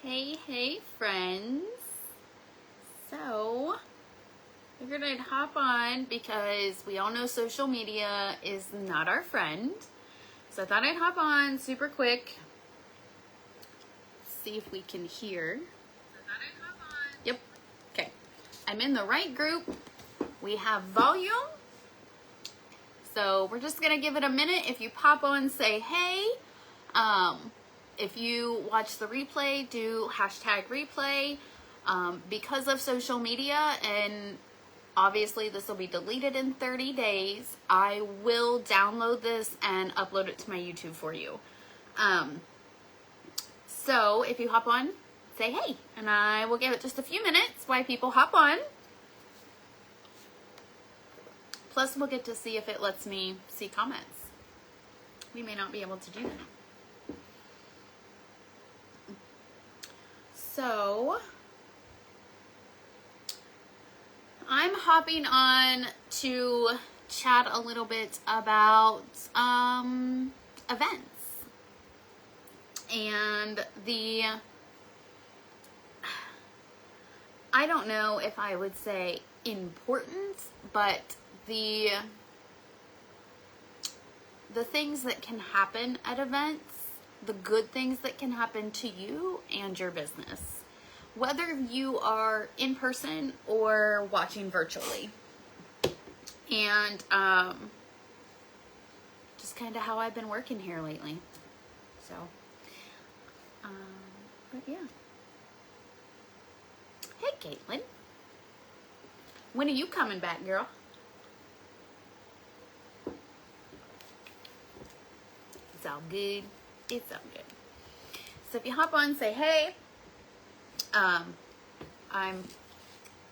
Hey friends. So, figured I'd hop on because we all know social media is not our friend. So I thought I'd hop on super quick. See if we can hear. Yep. Okay. I'm in the right group. We have volume. So we're just gonna give it a minute. If you pop on, say hey. If you watch the replay, do hashtag replay. Because of social media, and obviously this will be deleted in 30 days, I will download this and upload it to my YouTube for you. So if you hop on, say hey, and I will give it just a few minutes while people hop on. Plus we'll get to see if it lets me see comments. We may not be able to do that. So I'm hopping on to chat a little bit about events and I don't know if I would say importance, but the things that can happen at events, the good things that can happen to you and your business, whether you are in person or watching virtually. And just kind of how I've been working here lately. So, but yeah. Hey, Caitlin. When are you coming back, girl? It's all good. It's all good. So if you hop on, say hey. I'm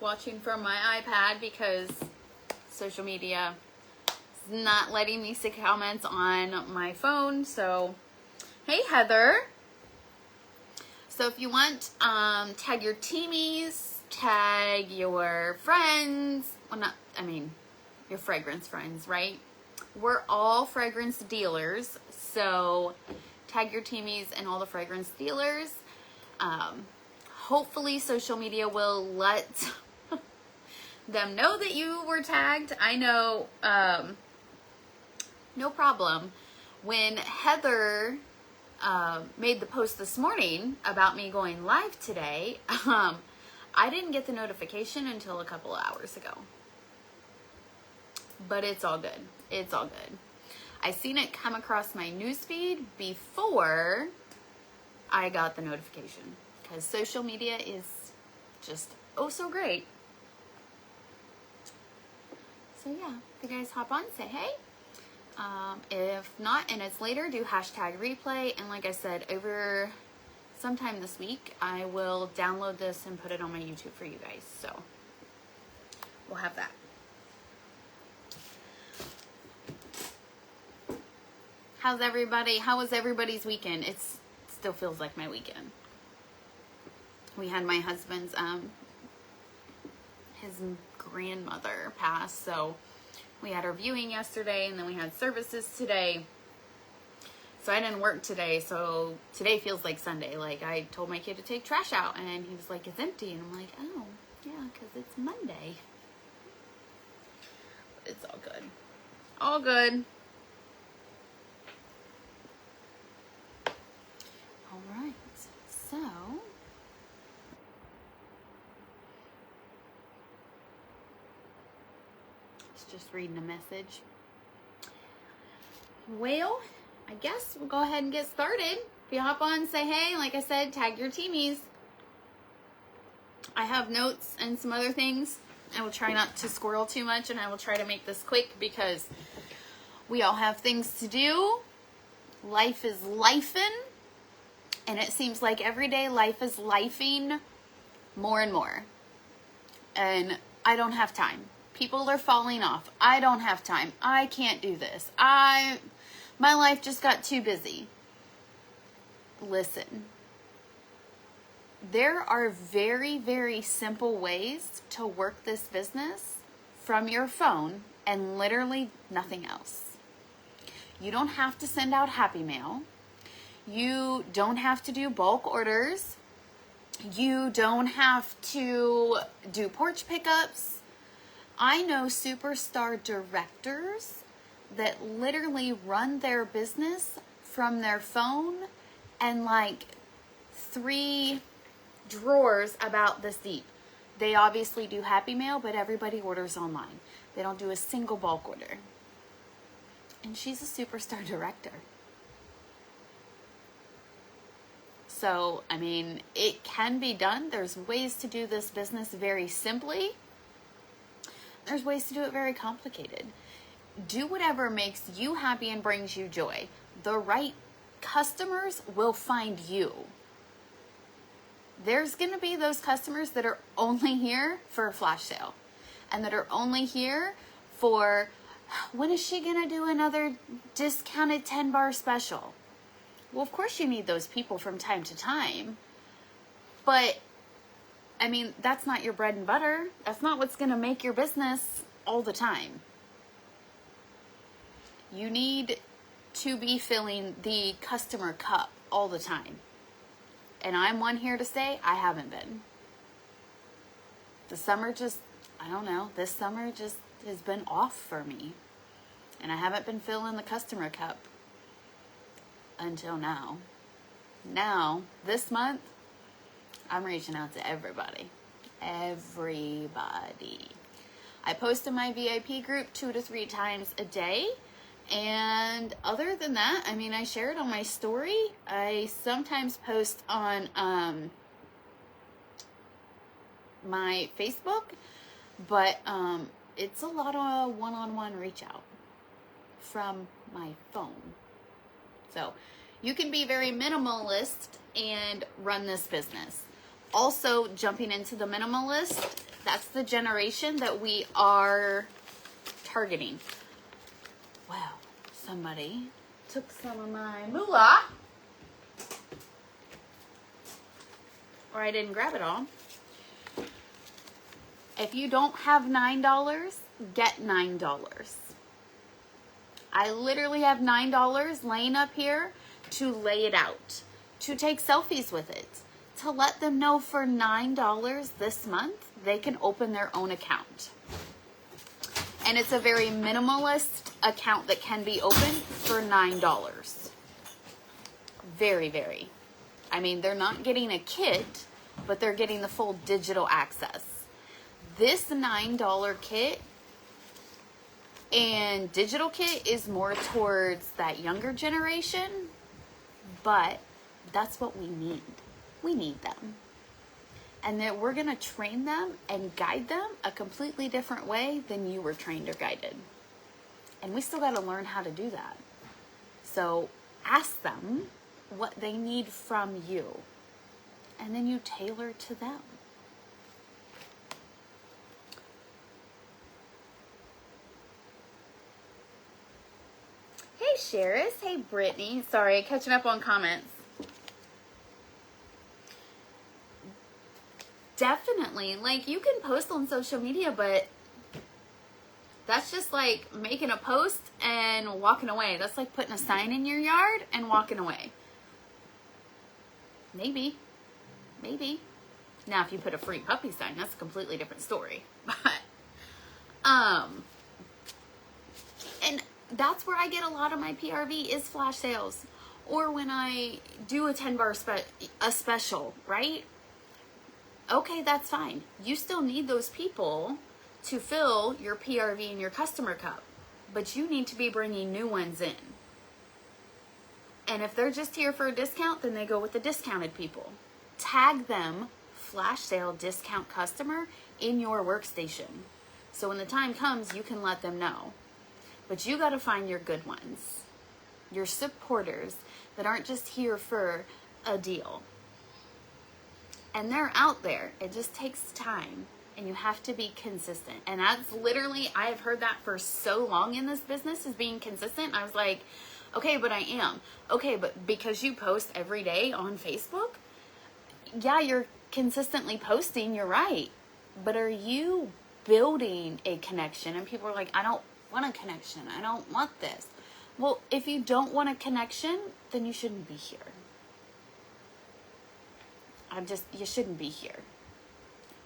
watching from my iPad because social media is not letting me see comments on my phone. So, hey Heather. So if you want, tag your teamies, tag your friends. Well, your fragrance friends, right? We're all fragrance dealers. So tag your teamies and all the fragrance dealers. Hopefully social media will let them know that you were tagged. I know, no problem. When Heather made the post this morning about me going live today, I didn't get the notification until a couple of hours ago. But it's all good. It's all good. I seen it come across my newsfeed before I got the notification, because social media is just oh so great. So yeah, if you guys hop on, say hey. If not, and it's later, do hashtag replay. And like I said, over sometime this week, I will download this and put it on my YouTube for you guys. So we'll have that. How's everybody? How was everybody's weekend? It still feels like my weekend. We had my husband's, his grandmother pass, so we had our viewing yesterday, and then we had services today. So I didn't work today, so today feels like Sunday. Like, I told my kid to take trash out, and he was like, it's empty. And I'm like, oh, yeah, because it's Monday. But it's all good. All good. All right, so just reading a message. Well, I guess we'll go ahead and get started. If you hop on, say hey. Like I said, tag your teamies. I have notes and some other things. I will try not to squirrel too much, and I will try to make this quick because we all have things to do. Life is lifing, and it seems like every day life is lifing more and more. And I don't have time. People are falling off. I don't have time. I can't do this. My life just got too busy. Listen, there are very, very simple ways to work this business from your phone and literally nothing else. You don't have to send out Happy Mail. You don't have to do bulk orders. You don't have to do porch pickups. I know superstar directors that literally run their business from their phone and like 3 drawers about this deep. They obviously do Happy Mail, but everybody orders online. They don't do a single bulk order. And she's a superstar director. So, I mean, it can be done. There's ways to do this business very simply. There's ways to do it very complicated. Do whatever makes you happy and brings you joy. The right customers will find you. There's going to be those customers that are only here for a flash sale and that are only here for, when is she going to do another discounted 10-bar special? Well, of course you need those people from time to time, but I mean, that's not your bread and butter. That's not what's going to make your business all the time. You need to be filling the customer cup all the time. And I'm one here to say I haven't been. The summer just, I don't know, this summer just has been off for me. And I haven't been filling the customer cup until now. Now, this month, I'm reaching out to everybody. Everybody. I post in my VIP group 2 to 3 times a day. And other than that, I mean, I share it on my story. I sometimes post on my Facebook, but it's a lot of one-on-one reach out from my phone. So you can be very minimalist and run this business. Also, jumping into the minimalist, that's the generation that we are targeting. Wow, somebody took some of my moolah, or I didn't grab it all. If you don't have $9, get $9. I literally have $9 laying up here to lay it out, to take selfies with it, to let them know for $9 this month, they can open their own account. And it's a very minimalist account that can be opened for $9. Very, very. I mean, they're not getting a kit, but they're getting the full digital access. This $9 kit and digital kit is more towards that younger generation, but that's what we need. We need them. And that we're going to train them and guide them a completely different way than you were trained or guided. And we still got to learn how to do that. So ask them what they need from you. And then you tailor to them. Hey, Sheris. Hey, Brittany. Sorry, catching up on comments. Definitely. Like, you can post on social media, but that's just like making a post and walking away. That's like putting a sign in your yard and walking away. Maybe. Maybe. Now, if you put a free puppy sign, that's a completely different story. But, and that's where I get a lot of my PRV is flash sales. Or when I do a 10-bar special, right? Okay, that's fine. You still need those people to fill your PRV and your customer cup, but you need to be bringing new ones in. And if they're just here for a discount, then they go with the discounted people. Tag them flash sale discount customer in your workstation. So when the time comes, you can let them know. But you got to find your good ones, your supporters that aren't just here for a deal. And they're out there. It just takes time. And you have to be consistent. And that's literally, I have heard that for so long in this business, is being consistent. I was like, okay, but I am. Okay, but because you post every day on Facebook, yeah, you're consistently posting, you're right. But are you building a connection? And people are like, I don't want a connection. I don't want this. Well, if you don't want a connection, then you shouldn't be here. you shouldn't be here.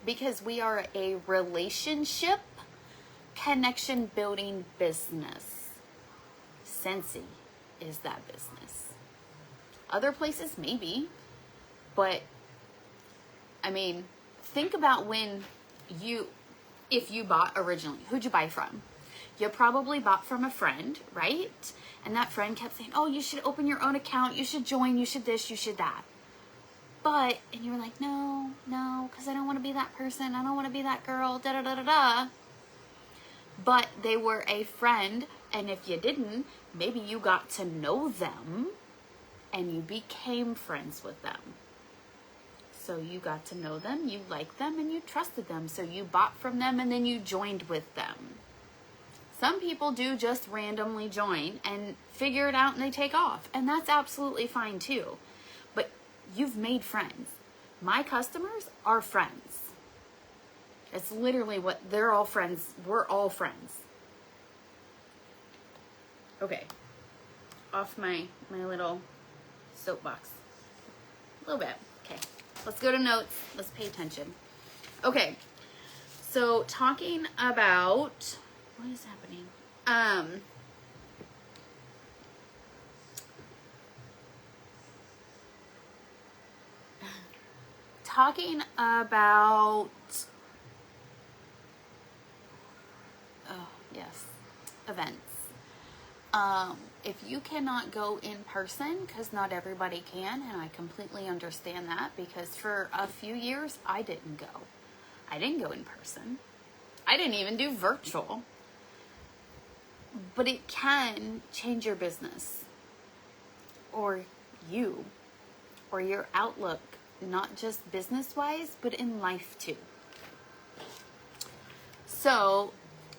Because we are a relationship connection building business. Scentsy is that business. Other places maybe, but I mean, think about if you bought originally, who'd you buy from? You probably bought from a friend, right? And that friend kept saying, oh, you should open your own account, you should join, you should this, you should that. And you were like, no, because I don't want to be that person. I don't want to be that girl, da da da da da. But they were a friend, and if you didn't, maybe you got to know them and you became friends with them. So you got to know them, you liked them, and you trusted them. So you bought from them and then you joined with them. Some people do just randomly join and figure it out and they take off. And that's absolutely fine too. But you've made friends. My customers are friends. It's literally what they're all friends. We're all friends. Okay. Off my little soapbox. A little bit. Okay. Let's go to notes. Let's pay attention. Okay. So talking about what is happening? Talking about events. If you cannot go in person, because not everybody can, and I completely understand that, because for a few years I didn't go. I didn't go in person. I didn't even do virtual. But it can change your business or you or your outlook, not just business-wise, but in life too. So,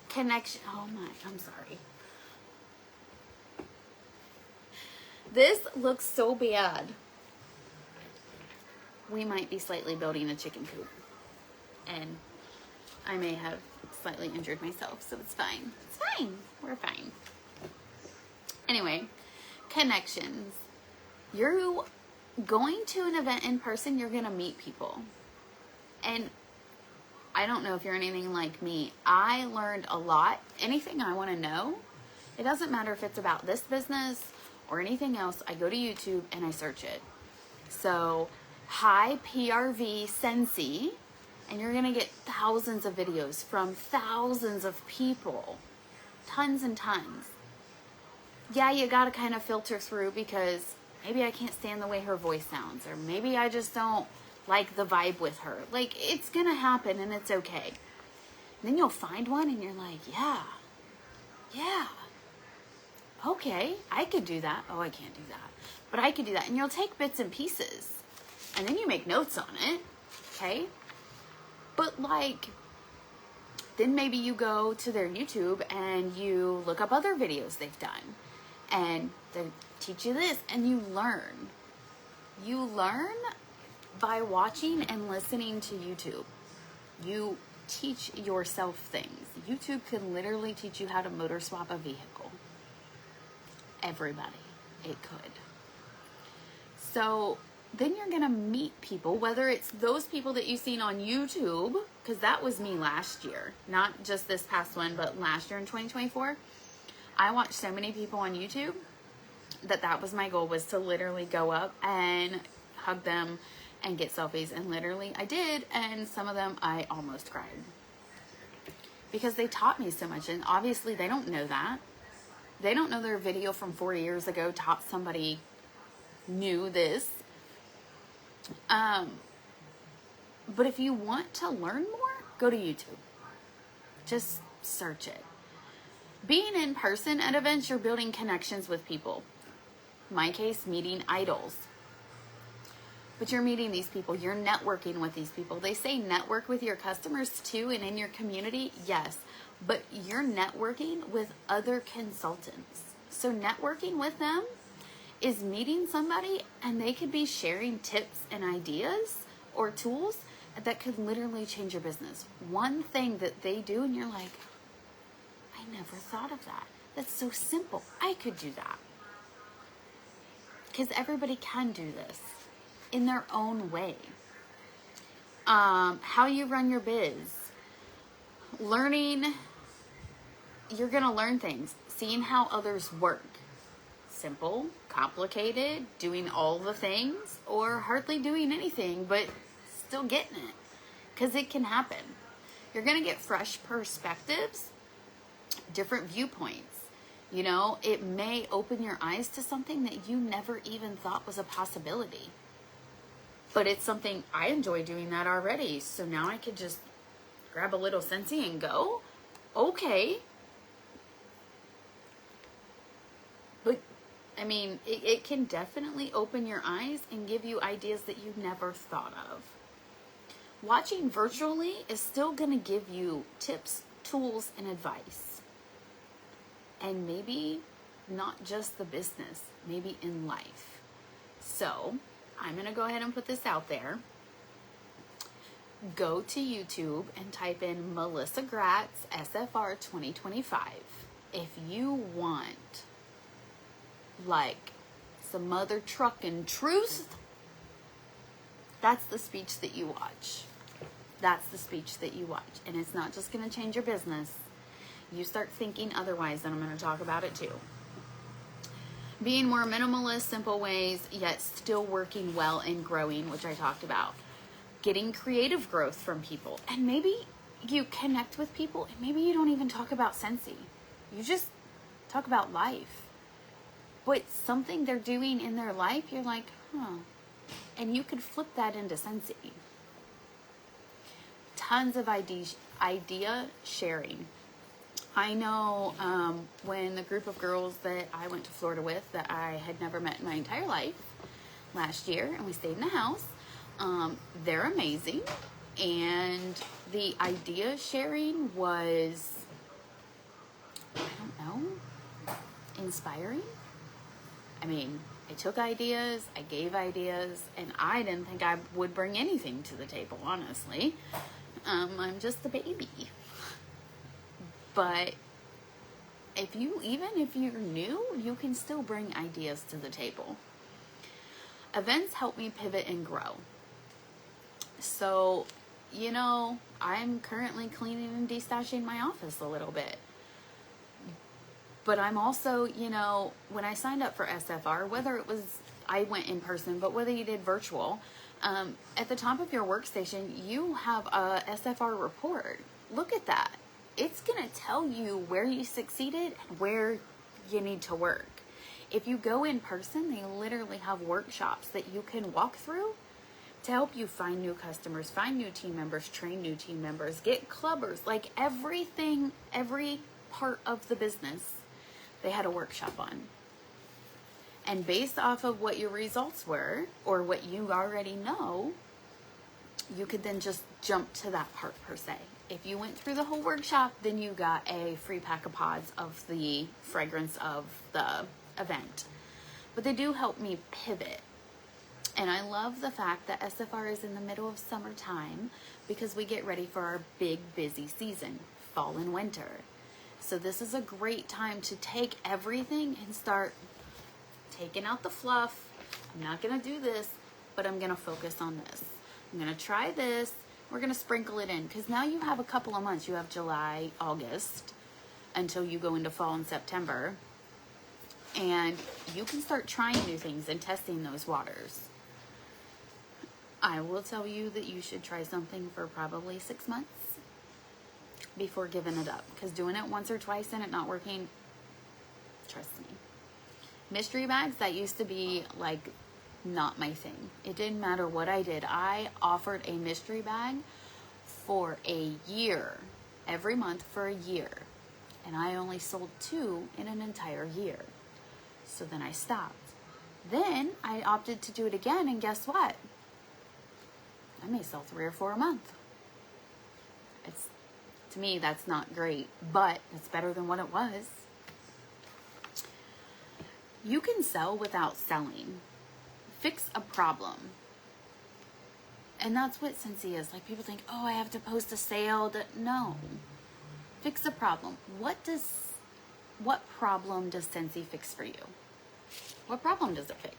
connection. Oh my, I'm sorry. This looks so bad. We might be slightly building a chicken coop. And I may have slightly injured myself, so it's fine. It's fine. We're fine. Anyway, connections. You're going to an event in person, you're going to meet people. And I don't know if you're anything like me. I learned a lot. Anything I want to know, it doesn't matter if it's about this business or anything else, I go to YouTube and I search it. So, hi PRV Scentsy, and you're going to get thousands of videos from thousands of people. Tons and tons. Yeah, you got to kind of filter through because maybe I can't stand the way her voice sounds, or maybe I just don't like the vibe with her. Like, it's going to happen and it's okay. And then you'll find one and you're like, yeah, okay, I could do that. Oh, I can't do that. But I could do that. And you'll take bits and pieces. And then you make notes on it. Okay? But like, then maybe you go to their YouTube and you look up other videos they've done. And they teach you this. And you learn. You learn by watching and listening to YouTube. You teach yourself things. YouTube can literally teach you how to motor swap a vehicle. Everybody, it could. So then you're going to meet people, whether it's those people that you've seen on YouTube, because that was me last year, not just this past one, but last year in 2024. I watched so many people on YouTube that was my goal, was to literally go up and hug them and get selfies. And literally I did. And some of them I almost cried because they taught me so much. And obviously they don't know that. They don't know their video from 4 years ago taught somebody new this. But if you want to learn more, go to YouTube. Just search it. Being in person at events, you're building connections with people. In my case, meeting idols. But you're meeting these people. You're networking with these people. They say network with your customers too and in your community. Yes. But you're networking with other consultants. So networking with them is meeting somebody and they could be sharing tips and ideas or tools that could literally change your business. One thing that they do and you're like, I never thought of that. That's so simple. I could do that. Because everybody can do this in their own way. How you run your biz. Learning, you're going to learn things. Seeing how others work. Simple, complicated, doing all the things, or hardly doing anything, but still getting it. Because it can happen. You're going to get fresh perspectives, different viewpoints. You know, it may open your eyes to something that you never even thought was a possibility. But it's something, I enjoy doing that already. So now I could just grab a little Scentsy and go, okay. But, I mean, it can definitely open your eyes and give you ideas that you never thought of. Watching virtually is still going to give you tips, tools, and advice. And maybe not just the business, maybe in life. So, I'm going to go ahead and put this out there. Go to YouTube and type in Melissa Gratz SFR 2025. If you want, like, some mother truckin' truth, that's the speech that you watch. That's the speech that you watch. And it's not just going to change your business. You start thinking otherwise, and I'm going to talk about it too. Being more minimalist, simple ways, yet still working well and growing, which I talked about. Getting creative growth from people. And maybe you connect with people, and maybe you don't even talk about Scentsy. You just talk about life. But something they're doing in their life, you're like, huh. And you could flip that into Scentsy. Tons of idea sharing. I know when the group of girls that I went to Florida with that I had never met in my entire life last year, and we stayed in the house, they're amazing. And the idea sharing was, I don't know, inspiring. I mean, I took ideas, I gave ideas, and I didn't think I would bring anything to the table, honestly. I'm just a baby. But even if you're new, you can still bring ideas to the table. Events help me pivot and grow. So, you know, I'm currently cleaning and destashing my office a little bit. But I'm also, you know, when I signed up for SFR, whether it was, I went in person, but whether you did virtual, at the top of your workstation, you have a SFR report. Look at that. It's going to tell you where you succeeded and where you need to work. If you go in person, they literally have workshops that you can walk through to help you find new customers, find new team members, train new team members, get clubbers, like everything, every part of the business, they had a workshop on. And based off of what your results were or what you already know, you could then just jump to that part per se. If you went through the whole workshop, then you got a free pack of pods of the fragrance of the event. But they do help me pivot. And I love the fact that SFR is in the middle of summertime because we get ready for our big busy season, fall and winter. So this is a great time to take everything and start taking out the fluff. I'm not going to do this, but I'm going to focus on this. I'm going to try this. We're going to sprinkle it in because now you have a couple of months. You have July, August until you go into fall and September. And you can start trying new things and testing those waters. I will tell you that you should try something for probably 6 months before giving it up. Because doing it once or twice and it not working, trust me. Mystery bags, that used to be like not my thing. It didn't matter what I did. I offered a mystery bag for a year, every month for a year. And I only sold 2 in an entire year. So then I stopped. Then I opted to do it again, and guess what? I may sell 3 or 4 a month. To me, that's not great, but it's better than what it was. You can sell without selling. Fix a problem. And that's what Scentsy is. Like, people think, oh, I have to post a sale. No. Fix a problem. What problem does Scentsy fix for you? What problem does it fix?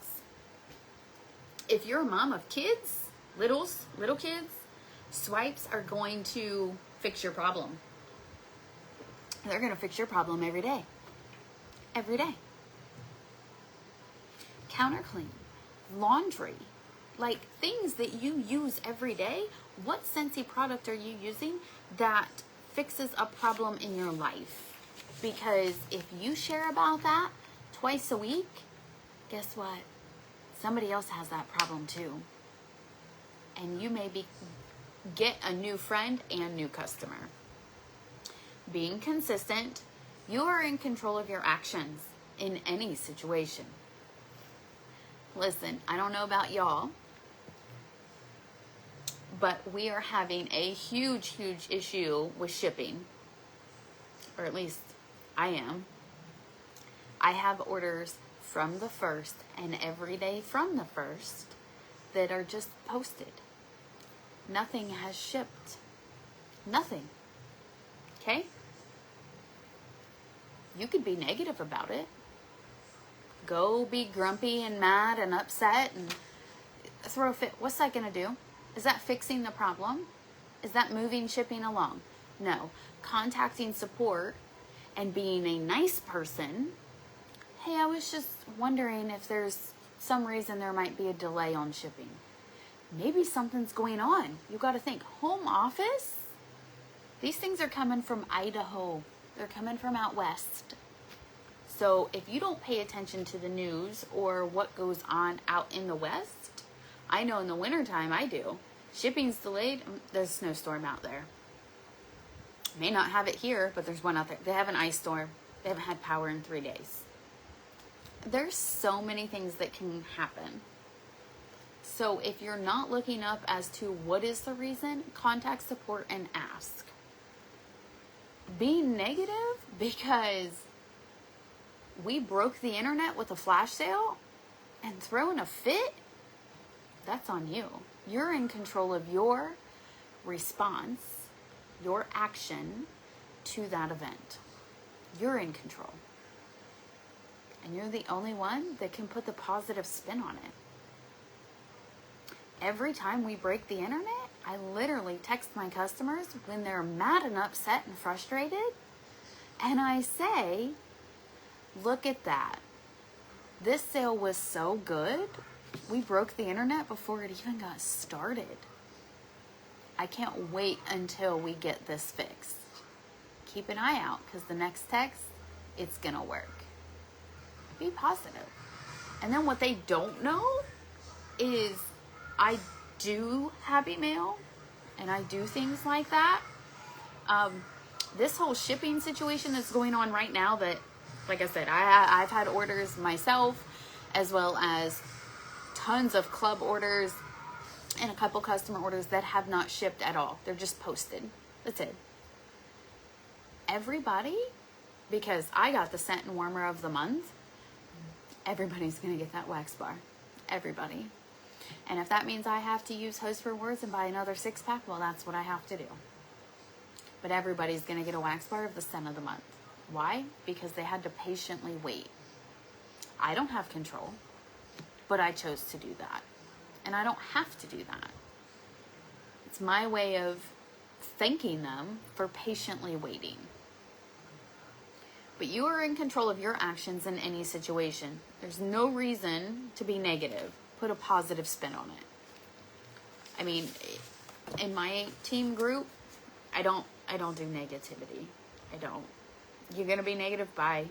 If you're a mom of kids, little kids, Swipes are going to fix your problem. They're going to fix your problem every day. Every day. Counter clean, laundry, like things that you use every day. What Scentsy product are you using that fixes a problem in your life? Because if you share about that twice a week, guess what? Somebody else has that problem too. And you maybe get a new friend and new customer. Being consistent, you are in control of your actions in any situation. Listen, I don't know about y'all, but we are having a huge issue with shipping. Or at least I am. I have orders from the 1st and every day from the 1st that are just posted. Nothing has shipped. Nothing. Okay? You could be negative about it. Go be grumpy and mad and upset and throw a fit. What's that going to do? Is that fixing the problem? Is that moving shipping along? No. Contacting support and being a nice person. Hey, I was just wondering if there's some reason there might be a delay on shipping. Maybe something's going on. You got to think. Home office? These things are coming from Idaho. They're coming from out west. So if you don't pay attention to the news or what goes on out in the west, I know in the wintertime I do. Shipping's delayed. There's a snowstorm out there. May not have it here, but there's one out there. They have an ice storm. They haven't had power in 3 days. There's so many things that can happen. So if you're not looking up as to what is the reason, contact support and ask. Being negative because we broke the internet with a flash sale and throwing a fit, that's on you. You're in control of your response, your action to that event. You're in control. And you're the only one that can put the positive spin on it. Every time we break the internet, I literally text my customers when they're mad and upset and frustrated. And I say, look at that. This sale was so good. We broke the internet before it even got started. I can't wait until we get this fixed. Keep an eye out because the next text, it's going to work. Be positive. And then what they don't know is I do Happy Mail and I do things like that. This whole shipping situation that's going on right now that, like I said, I've had orders myself as well as tons of club orders and a couple customer orders that have not shipped at all. They're just posted. That's it. Everybody, because I got the scent and warmer of the month, everybody's going to get that wax bar. Everybody. And if that means I have to use Host Rewards and buy another 6-pack, well, that's what I have to do. But everybody's going to get a wax bar of the scent of the month. Why? Because they had to patiently wait. I don't have control, but I chose to do that. And I don't have to do that. It's my way of thanking them for patiently waiting. But you are in control of your actions in any situation. There's no reason to be negative. Put a positive spin on it. I mean, in my team group, I don't do negativity. I don't. You're going to be negative, bye.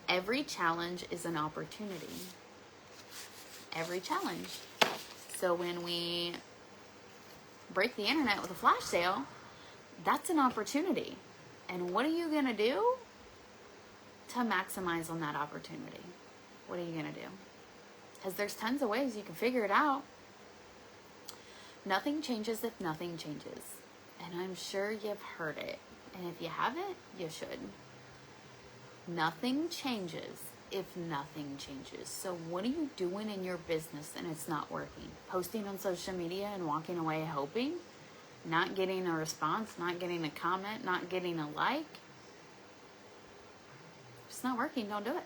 Every challenge is an opportunity. Every challenge. So when we break the internet with a flash sale, that's an opportunity. And what are you going to do to maximize on that opportunity? What are you going to do? Because there's tons of ways you can figure it out. Nothing changes if nothing changes. And I'm sure you've heard it. And if you haven't, you should. Nothing changes if nothing changes. So what are you doing in your business and it's not working? Posting on social media and walking away hoping? Not getting a response, not getting a comment, not getting a like? If it's not working, don't do it.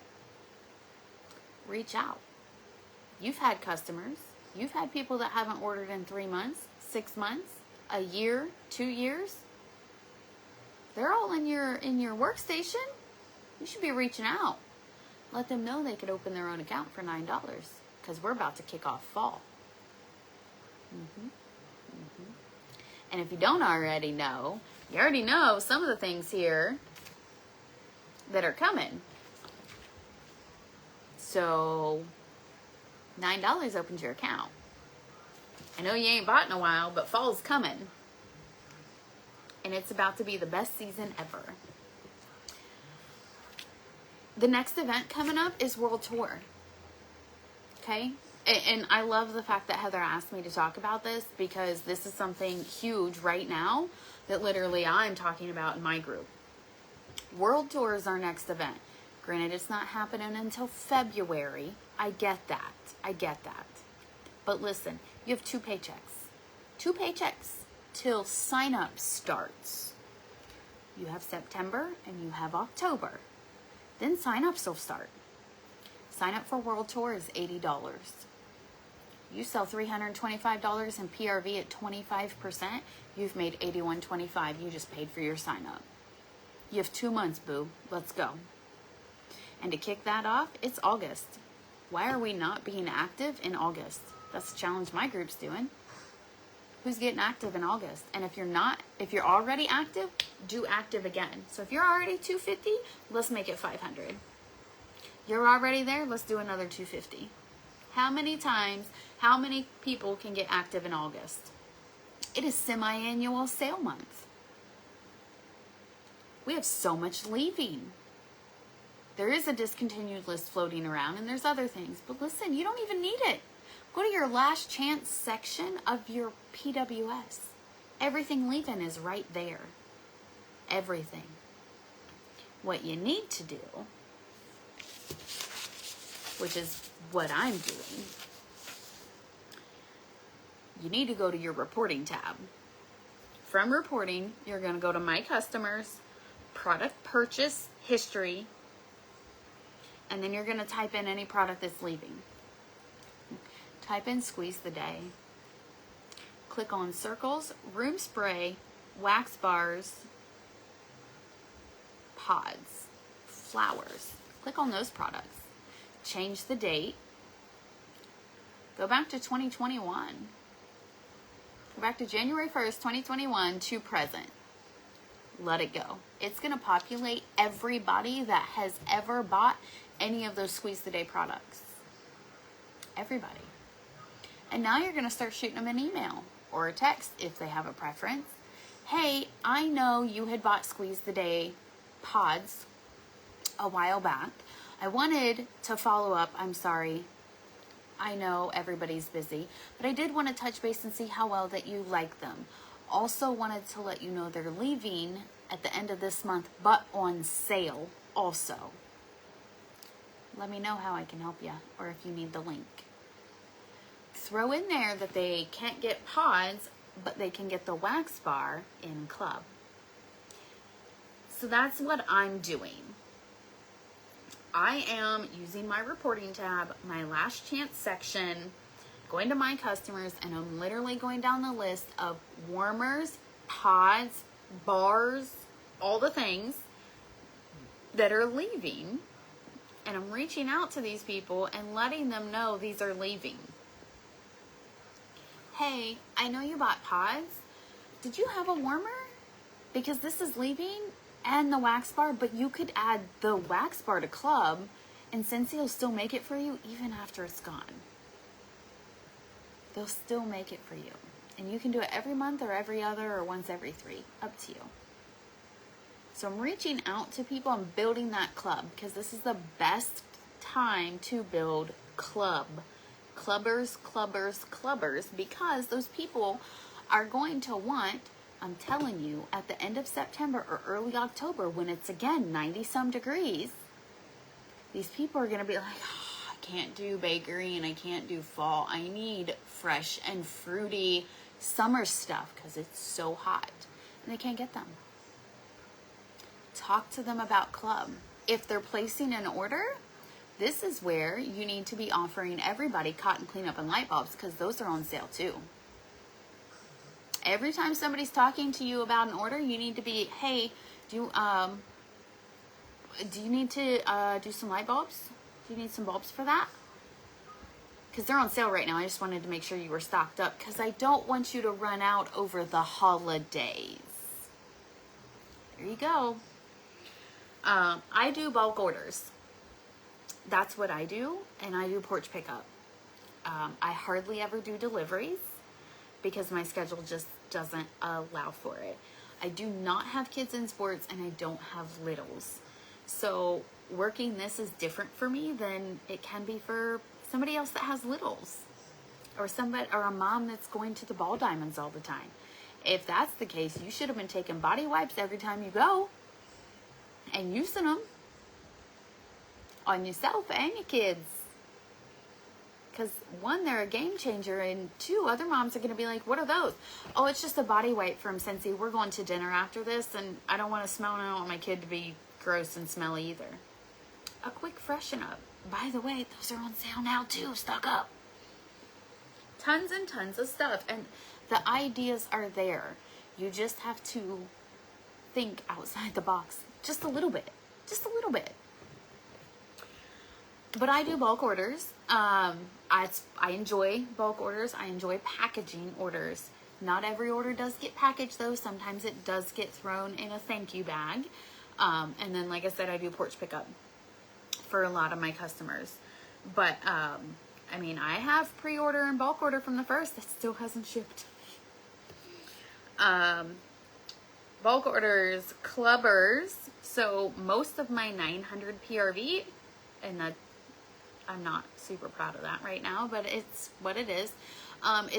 Reach out. You've had customers You've had people that haven't ordered in 3 months, 6 months, a year, 2 years. They're all in your workstation. You should be reaching out. Let them know they could open their own account for $9 because we're about to kick off fall. And if you don't already know, you already know some of the things here that are coming. So $9 opens your account. I know you ain't bought in a while, but fall's coming. And it's about to be the best season ever. The next event coming up is World Tour. Okay? And I love the fact that Heather asked me to talk about this because this is something huge right now that literally I'm talking about in my group. World Tour is our next event. Granted, it's not happening until February. I get that. But listen, you have 2 paychecks. 2 paychecks till sign up starts. You have September and you have October. Then sign-ups will start. Sign up for World Tour is $80. You sell $325 in PRV at 25%, you've made $81.25. You just paid for your sign-up. You have 2 months, boo. Let's go. And to kick that off, it's August. Why are we not being active in August? That's the challenge my group's doing. Who's getting active in August? And if you're already active, do active again. So if you're already 250, let's make it 500. You're already there, let's do another 250. How many people can get active in August? It is semi-annual sale month. We have so much leaving. There is a discontinued list floating around and there's other things, but listen, you don't even need it. Go to your last chance section of your PWS. Everything leaving is right there. Everything. What you need to do, which is what I'm doing, you need to go to your reporting tab. From reporting, you're going to go to My Customers, Product Purchase History, and then you're going to type in any product that's leaving. Type in Squeeze the Day. Click on Circles, Room Spray, Wax Bars, Pods, Flowers. Click on those products. Change the date. Go back to 2021. Go back to January 1st, 2021 to present. Let it go. It's going to populate everybody that has ever bought any of those Squeeze the Day products. Everybody. And now you're going to start shooting them an email or a text if they have a preference. Hey, I know you had bought Squeeze the Day pods a while back. I wanted to follow up. I'm sorry. I know everybody's busy, but I did want to touch base and see how well that you like them. Also wanted to let you know they're leaving at the end of this month, but on sale also. Let me know how I can help you or if you need the link. Throw in there that they can't get pods, but they can get the wax bar in club. So that's what I'm doing. I am using my reporting tab, my last chance section, going to My Customers, and I'm literally going down the list of warmers, pods, bars, all the things that are leaving. And I'm reaching out to these people and letting them know these are leaving. Hey, I know you bought pods. Did you have a warmer? Because this is leaving and the wax bar, but you could add the wax bar to club and Scentsy will still make it for you even after it's gone. They'll still make it for you. And you can do it every month or every other or once every 3. Up to you. So I'm reaching out to people. I'm building that club because this is the best time to build club. Clubbers, because those people are going to want, I'm telling you, at the end of September or early October when it's again 90-some degrees, these people are going to be like, oh, I can't do bakery and I can't do fall. I need fresh and fruity summer stuff because it's so hot. And they can't get them. Talk to them about club. If they're placing an order, this is where you need to be offering everybody cotton cleanup and light bulbs, because those are on sale too. Every time somebody's talking to you about an order, you need to be, hey, do you need to do some light bulbs? Do you need some bulbs for that? Because they're on sale right now. I just wanted to make sure you were stocked up, because I don't want you to run out over the holidays. There you go. I do bulk orders. That's what I do, and I do porch pickup. I hardly ever do deliveries because my schedule just doesn't allow for it. I do not have kids in sports, and I don't have littles. So working this is different for me than it can be for somebody else that has littles, or a mom that's going to the ball diamonds all the time. If that's the case, you should have been taking body wipes every time you go and using them on yourself and your kids. Because one, they're a game changer, and two, other moms are going to be like, what are those? Oh, it's just a body wipe from Scentsy. We're going to dinner after this, and I don't want to smell, and I don't want my kid to be gross and smelly either. A quick freshen up. By the way, those are on sale now too. Stock up. Tons and tons of stuff, and the ideas are there. You just have to think outside the box just a little bit. Just a little bit. But I do bulk orders. I enjoy bulk orders. I enjoy packaging orders. Not every order does get packaged though. Sometimes it does get thrown in a thank you bag. And then, like I said, I do porch pickup for a lot of my customers. But, I mean, I have pre-order and bulk order from the first that still hasn't shipped. Bulk orders, clubbers. So most of my 900 PRV, and that I'm not super proud of that right now, but it's what it is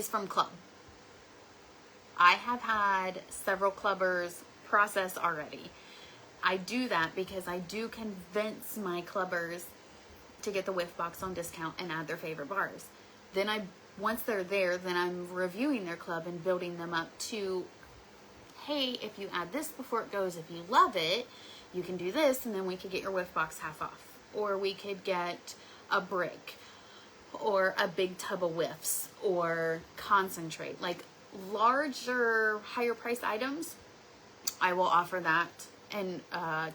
from Club. I have had several clubbers process already. I do that because I do convince my clubbers to get the whiff box on discount and add their favorite bars. Then once they're there, then I'm reviewing their club and building them up to, hey, if you add this before it goes, if you love it, you can do this, and then we could get your whiff box half off. Or we could get a brick, or a big tub of whiffs, or concentrate. Like larger, higher price items, I will offer that and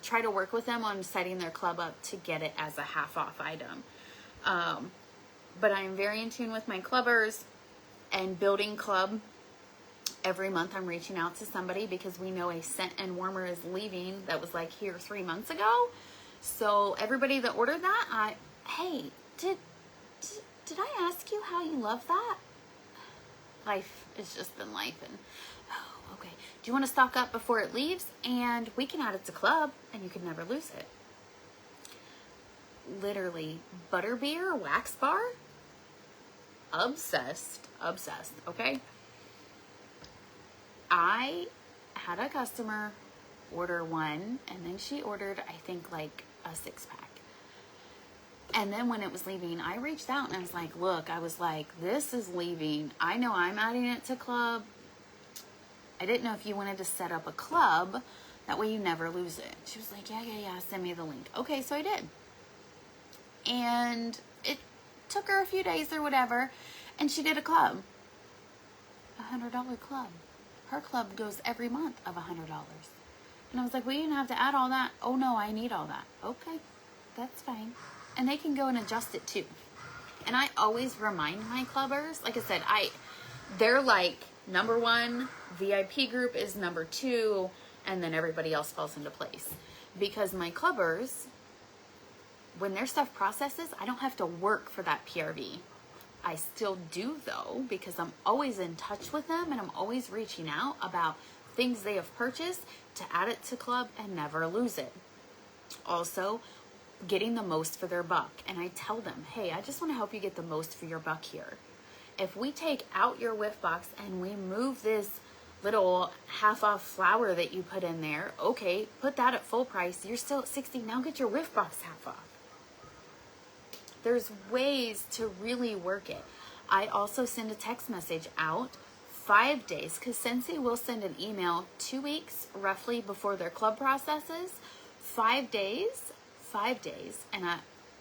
try to work with them on setting their club up to get it as a half off item. But I'm very in tune with my clubbers and building club. Every month I'm reaching out to somebody because we know a scent and warmer is leaving that was like here 3 months ago. So everybody that ordered that, hey, did I ask you how you love that? Life has just been life, and oh, okay. Do you want to stock up before it leaves? And we can add it to club, and you can never lose it. Literally, butterbeer wax bar. Obsessed, okay? I had a customer order one, and then she ordered, I think, like a 6-pack. And then when it was leaving, I reached out and I was like, this is leaving. I know I'm adding it to club. I didn't know if you wanted to set up a club. That way you never lose it. She was like, yeah, send me the link. Okay, so I did. And it took her a few days or whatever, and she did a club. $100 club. Her club goes every month of $100. And I was like, well, you didn't have to add all that. Oh, no, I need all that. Okay, that's fine. And they can go and adjust it too. And I always remind my clubbers, like I said, they're like number one, VIP group is number two, and then everybody else falls into place. Because my clubbers, when their stuff processes, I don't have to work for that PRV. I still do though, because I'm always in touch with them and I'm always reaching out about things they have purchased to add it to club and never lose it. Also, getting the most for their buck. And I tell them, hey, I just want to help you get the most for your buck here. If we take out your whiff box and we move this little half off flower that you put in there, okay, put that at full price. You're still at 60. Now get your whiff box half off. There's ways to really work it. I also send a text message out 5 days, because Scentsy will send an email 2 weeks roughly before their club processes. 5 days, and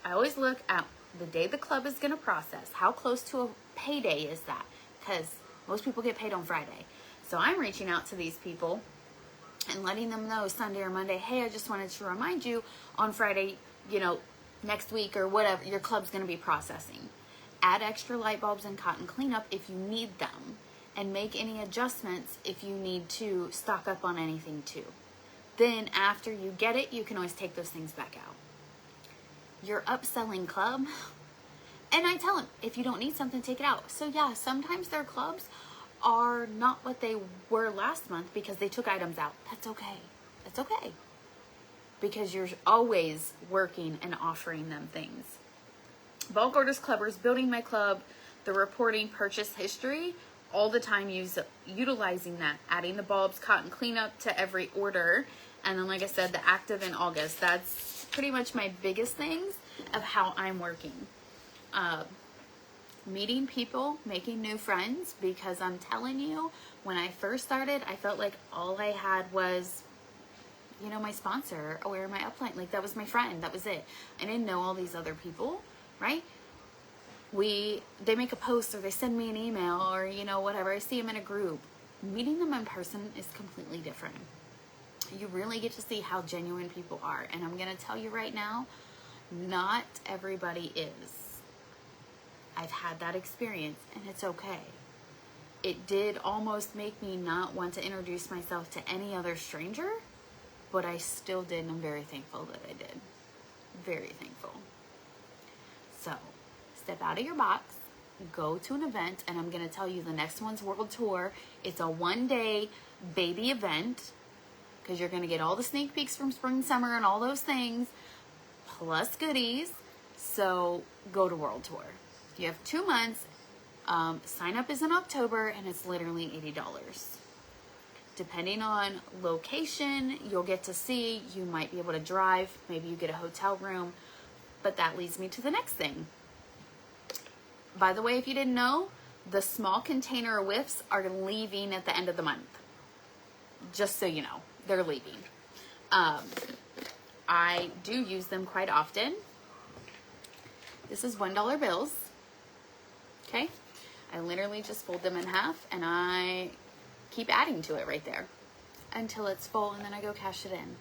I always look at the day the club is going to process. How close to a payday is that? Because most people get paid on Friday. So I'm reaching out to these people and letting them know Sunday or Monday, hey, I just wanted to remind you on Friday, you know, next week or whatever, your club's going to be processing. Add extra light bulbs and cotton cleanup if you need them, and make any adjustments if you need to stock up on anything too. Then after you get it, you can always take those things back out. Your upselling club, and I tell them, if you don't need something, take it out. So yeah, sometimes their clubs are not what they were last month because they took items out. That's okay. That's okay. Because you're always working and offering them things. Bulk orders clubbers, building my club, the reporting purchase history, all the time utilizing that, adding the bulbs, cotton cleanup to every order. And then, like I said, the active in August. That's pretty much my biggest things of how I'm working. Meeting people, making new friends, because I'm telling you, when I first started, I felt like all I had was, you know, my sponsor or my upline. Like, that was my friend. That was it. I didn't know all these other people, right? They make a post or they send me an email or, you know, whatever. I see them in a group. Meeting them in person is completely different. You really get to see how genuine people are. And I'm going to tell you right now, not everybody is. I've had that experience, and it's okay. It did almost make me not want to introduce myself to any other stranger, but I still did, and I'm very thankful that I did. Very thankful. So, step out of your box, go to an event, and I'm going to tell you the next one's World Tour. It's a one-day baby event, because you're going to get all the sneak peeks from spring, summer, and all those things, plus goodies. So, go to World Tour. You have 2 months. Sign up is in October, and it's literally $80. Depending on location, you'll get to see. You might be able to drive. Maybe you get a hotel room. But that leads me to the next thing. By the way, if you didn't know, the small container whiffs are leaving at the end of the month. Just so you know, they're leaving. I do use them quite often. This is $1 bills. Okay, I literally just fold them in half and I keep adding to it right there until it's full, and then I go cash it in.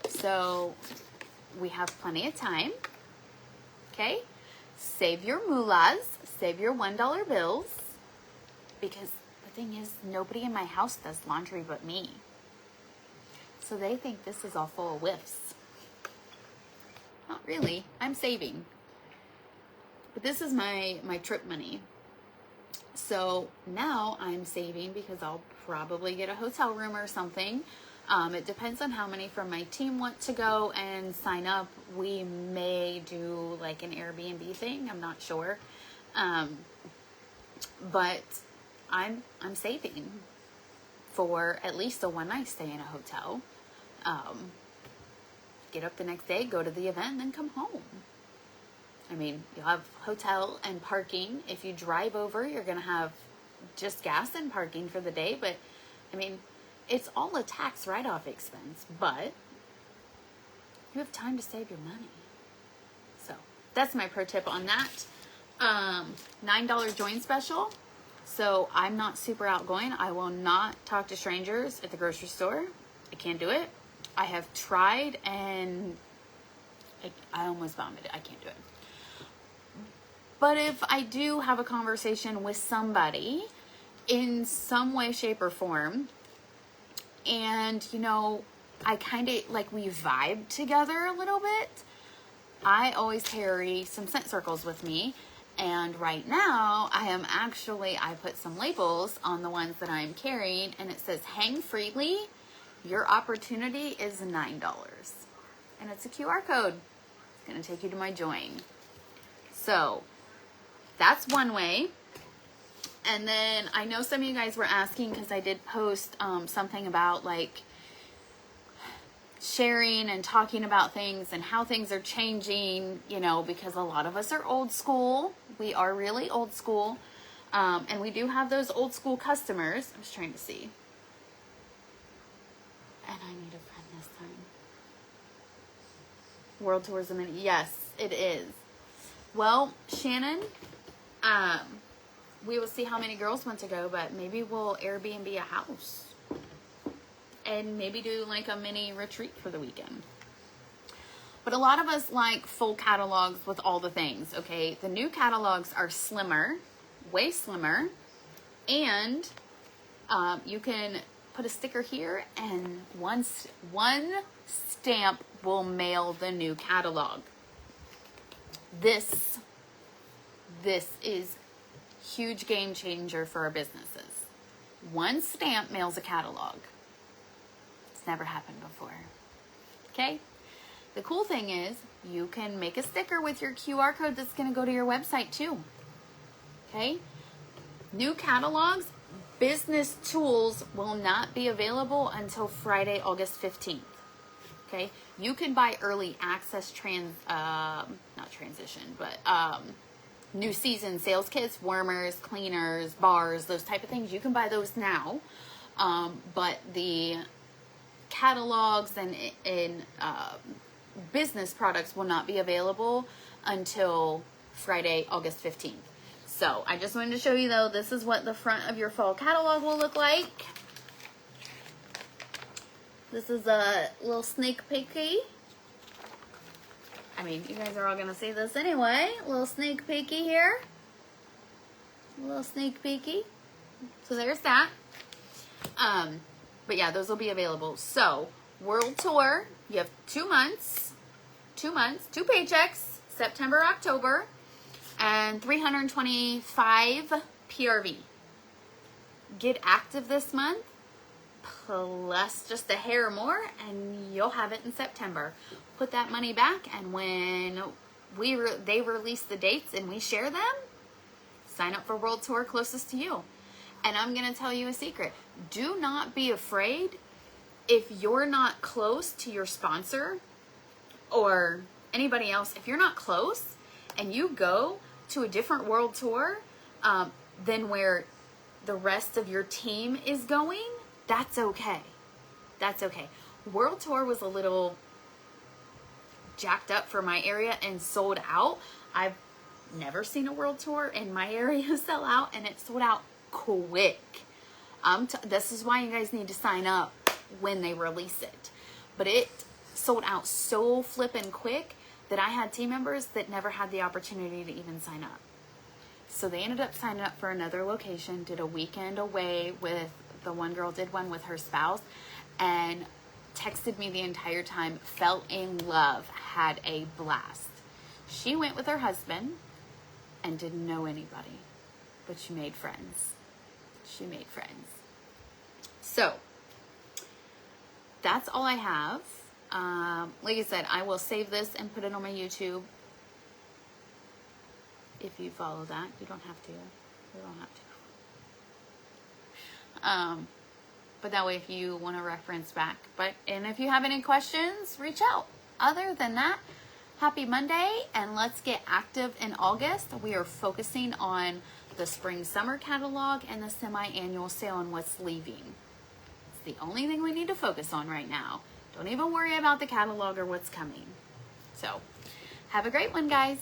So we have plenty of time. Okay, save your moolahs, save your $1 bills, because the thing is, nobody in my house does laundry but me. So they think this is all full of whiffs. Not really, I'm saving. But this is my trip money. So now I'm saving because I'll probably get a hotel room or something. It depends on how many from my team want to go and sign up. We may do like an Airbnb thing. I'm not sure. But I'm saving for at least a one night stay in a hotel. Get up the next day, go to the event, and then come home. I mean, you'll have hotel and parking. If you drive over, you're going to have just gas and parking for the day. But, I mean, it's all a tax write-off expense. But you have time to save your money. So, that's my pro tip on that. $9 join special. So, I'm not super outgoing. I will not talk to strangers at the grocery store. I can't do it. I have tried, and I almost vomited. I can't do it. But if I do have a conversation with somebody in some way, shape, or form, and, you know, I kind of, like, we vibe together a little bit, I always carry some scent circles with me. And right now, I put some labels on the ones that I'm carrying, and it says, hang freely, your opportunity is $9. And it's a QR code. It's going to take you to my join. So, that's one way. And then I know some of you guys were asking, because I did post something about like sharing and talking about things and how things are changing, you know, because a lot of us are old school. We are really old school. And we do have those old school customers. I'm just trying to see. And I need a friend this time. World tours a minute. Yes, it is. Well, Shannon, we will see how many girls want to go, but maybe we'll Airbnb a house and maybe do like a mini retreat for the weekend. But a lot of us like full catalogs with all the things, okay? The new catalogs are slimmer, way slimmer, and you can put a sticker here, and one stamp will mail the new catalog. This is huge game changer for our businesses. One stamp mails a catalog. It's never happened before. Okay? The cool thing is you can make a sticker with your QR code that's going to go to your website too. Okay? New catalogs, business tools will not be available until Friday, August 15th. Okay? You can buy early access new season sales kits, warmers, cleaners, bars, those type of things. You can buy those now. But the catalogs and business products will not be available until Friday, August 15th. So I just wanted to show you though, this is what the front of your fall catalog will look like. This is a little sneak peeky. I mean, you guys are all going to see this anyway. A little sneak peeky here. A little sneak peeky. So there's that. But yeah, those will be available. So, World Tour, you have 2 months, 2 paychecks, September, October, and 325 PRV. Get active this month, plus just a hair more, and you'll have it in September. Put that money back, and when they release the dates and we share them, sign up for World Tour closest to you. And I'm going to tell you a secret. Do not be afraid if you're not close to your sponsor or anybody else. If you're not close and you go to a different World Tour than where the rest of your team is going, that's okay. That's okay. World Tour was a little jacked up for my area and sold out. I've never seen a World Tour in my area sell out, and it sold out quick. This is why you guys need to sign up when they release it. But it sold out so flippin' quick that I had team members that never had the opportunity to even sign up. So they ended up signing up for another location, did a weekend away with, the one girl did one with her spouse, and texted me the entire time, fell in love, had a blast. She went with her husband and didn't know anybody, but she made friends. She made friends. So that's all I have. Like I said, I will save this and put it on my YouTube. If you follow that, you don't have to. You don't have to. But that way, if you want to reference back. And if you have any questions, reach out. Other than that, happy Monday, and let's get active in August. We are focusing on the spring-summer catalog and the semi-annual sale and what's leaving. It's the only thing we need to focus on right now. Don't even worry about the catalog or what's coming. So, have a great one, guys.